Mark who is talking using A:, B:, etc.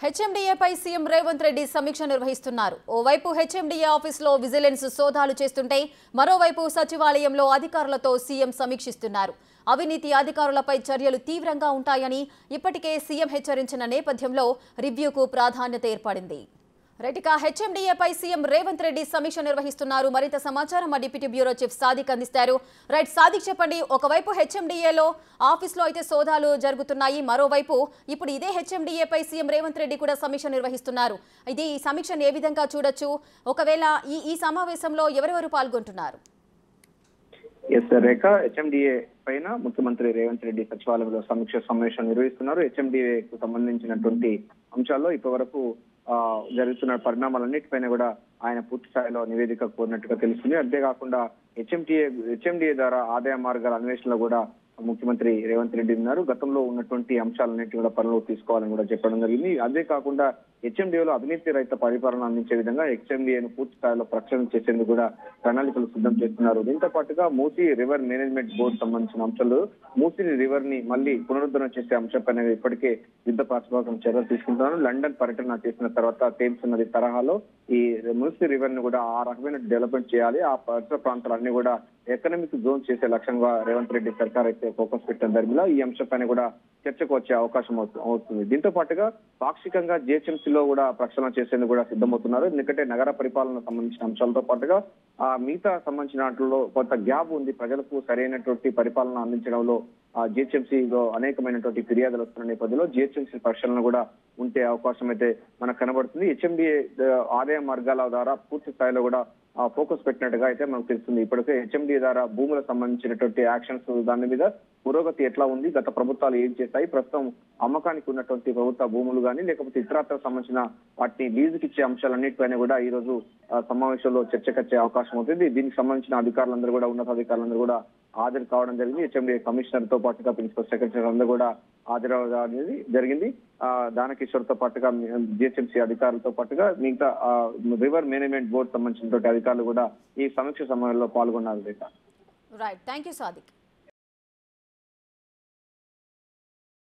A: హెచ్ఎండిఏపై CM Revanth Reddy సమీక్ష నిర్వహిస్తున్నారు. ఓవైపు హెచ్ఎండిఏ ఆఫీసులో విజిలెన్స్ సోదాలు చేస్తుంటే మరోవైపు సచివాలయంలో అధికారులతో సీఎం సమీక్షిస్తున్నారు. అవినీతి అధికారులపై చర్యలు తీవ్రంగా ఉంటాయని ఇప్పటికే సీఎం హెచ్చరించిన నేపథ్యంలో రివ్యూకు ప్రాధాన్యత ఏర్పడింది. రైట్గా హెచ్ఎండిఏపై సీఎం రేవంత్ రెడ్డి సమీక్ష నిర్వహిస్తున్నారు. మరింత సమాచారం మా డిప్యూటీ బ్యూరో చీఫ్ సాదిక్ అందిస్తారు. రైట్ సాదిక్, చెప్పండి. ఒకవైపు హెచ్ఎండిఏలో ఆఫీస్లో అయితే సోదాలు జరుగుతున్నాయి, మరోవైపు ఇప్పుడు ఇదే హెచ్ఎండిఏపై సీఎం రేవంత్ రెడ్డి కూడా సమీక్ష నిర్వహిస్తున్నారు. ఇది ఈ సమీక్షను ఏ విధంగా చూడొచ్చు? ఒకవేళ ఈ సమావేశంలో ఎవరెవరు పాల్గొంటున్నారు?
B: రేఖ, హెచ్ఎండిఏ పైన ముఖ్యమంత్రి రేవంత్ రెడ్డి సచివాలయంలో సమీక్ష సమావేశం నిర్వహిస్తున్నారు. హెచ్ఎండిఏకు సంబంధించినటువంటి అంశాల్లో ఇప్పటి వరకు జరుగుతున్న పరిణామాలన్నిటిపైన కూడా ఆయన పూర్తి స్థాయిలో నివేదిక కోరినట్టుగా తెలుస్తుంది. అంతేకాకుండా హెచ్ఎండిఏ ద్వారా ఆదాయ మార్గాల అన్వేషణలో కూడా ముఖ్యమంత్రి రేవంత్ రెడ్డి ఉన్నారు. గతంలో ఉన్నటువంటి అంశాలన్నింటినీ కూడా పనులు తీసుకోవాలని కూడా చెప్పడం జరిగింది. అదే కాకుండా హెచ్ఎండిఏలో అవినీతి రహిత పరిపాలన అందించే విధంగా హెచ్ఎండిఏను పూర్తి స్థాయిలో ప్రక్షాళన చేసేందుకు కూడా ప్రణాళికలు సిద్ధం చేస్తున్నారు. దీంతో పాటుగా మూసీ రివర్ మేనేజ్మెంట్ బోర్డు సంబంధించిన అంశాలు, మూసీ రివర్ ని మళ్ళీ పునరుద్ధరణ చేసే అంశంపైన ఇప్పటికే యుద్ధ ప్రాతిపదికన చర్యలు తీసుకుంటున్నారు. లండన్ పర్యటన చేసిన తర్వాత థేమ్స్ నది తరహాలో ఈ మూసీ రివర్ ని కూడా ఆ రకమైన డెవలప్మెంట్ చేయాలి. ఆ పరిసర ప్రాంతాలన్నీ కూడా ఎకనామిక్ జోన్ చేసే లక్ష్యంగా రేవంత్ రెడ్డి సర్కార్ అయితే ఫోకస్ పెట్టిన ధర్మిలో ఈ అంశంపైన కూడా చర్చకు వచ్చే అవకాశం అవుతుంది. దీంతో పాటుగా పాక్షికంగా జిహెచ్ఎంసీలో కూడా ప్రక్షాళన చేసేందుకు కూడా సిద్ధమవుతున్నారు. ఎందుకంటే నగర పరిపాలన సంబంధించిన అంశాలతో పాటుగా ఆ మిగతా సంబంధించిన వాటిలో కొంత గ్యాప్ ఉంది. ప్రజలకు సరైనటువంటి పరిపాలన అందించడంలో ఆ జిహెచ్ఎంసీలో అనేకమైనటువంటి ఫిర్యాదులు వస్తున్న నేపథ్యంలో జిహెచ్ఎంసీ ప్రక్షాళన కూడా ఉంటే అవకాశం అయితే మనకు కనబడుతుంది. హెచ్ఎండిఏ ఆదాయ మార్గాల ద్వారా పూర్తి స్థాయిలో కూడా ఫోకస్ పెట్టినట్టుగా అయితే మనకు తెలుస్తుంది. ఇప్పటికే హెచ్ఎండిఏ ద్వారా భూములకు సంబంధించినటువంటి యాక్షన్స్, దాని మీద పురోగతి ఎట్లా ఉంది, గత ప్రభుత్వాలు ఏం చేస్తాయి, ప్రస్తుతం అమ్మకానికి ఉన్నటువంటి ప్రభుత్వ భూములు కానీ లేకపోతే ఇతరత్ర సంబంధించిన వాటిని లీజుకి ఇచ్చే అంశాలన్నిటిపైన కూడా ఈ రోజు సమావేశంలో చర్చకొచ్చే అవకాశం అవుతుంది. దీనికి సంబంధించిన అధికారులందరూ కూడా ఉన్నతాధికారులందరూ కూడా హాజరు కావడం జరిగింది. హెచ్ఎండిఏ కమిషనర్ తో పాటుగా ప్రిన్సిపల్ సెక్రటరీ అందరూ కూడా హాజరవడం అనేది జరిగింది. దానకిషోర్ తో పాటుగా జిహెచ్ఎంసీ అధికారులతో పాటుగా మిగతా రివర్ మేనేజ్మెంట్ బోర్డు సంబంధించినటువంటి అధికారులు కూడా ఈ సమీక్ష సమావేశంలో పాల్గొన్నారు.
A: Right, thank you Sadiq.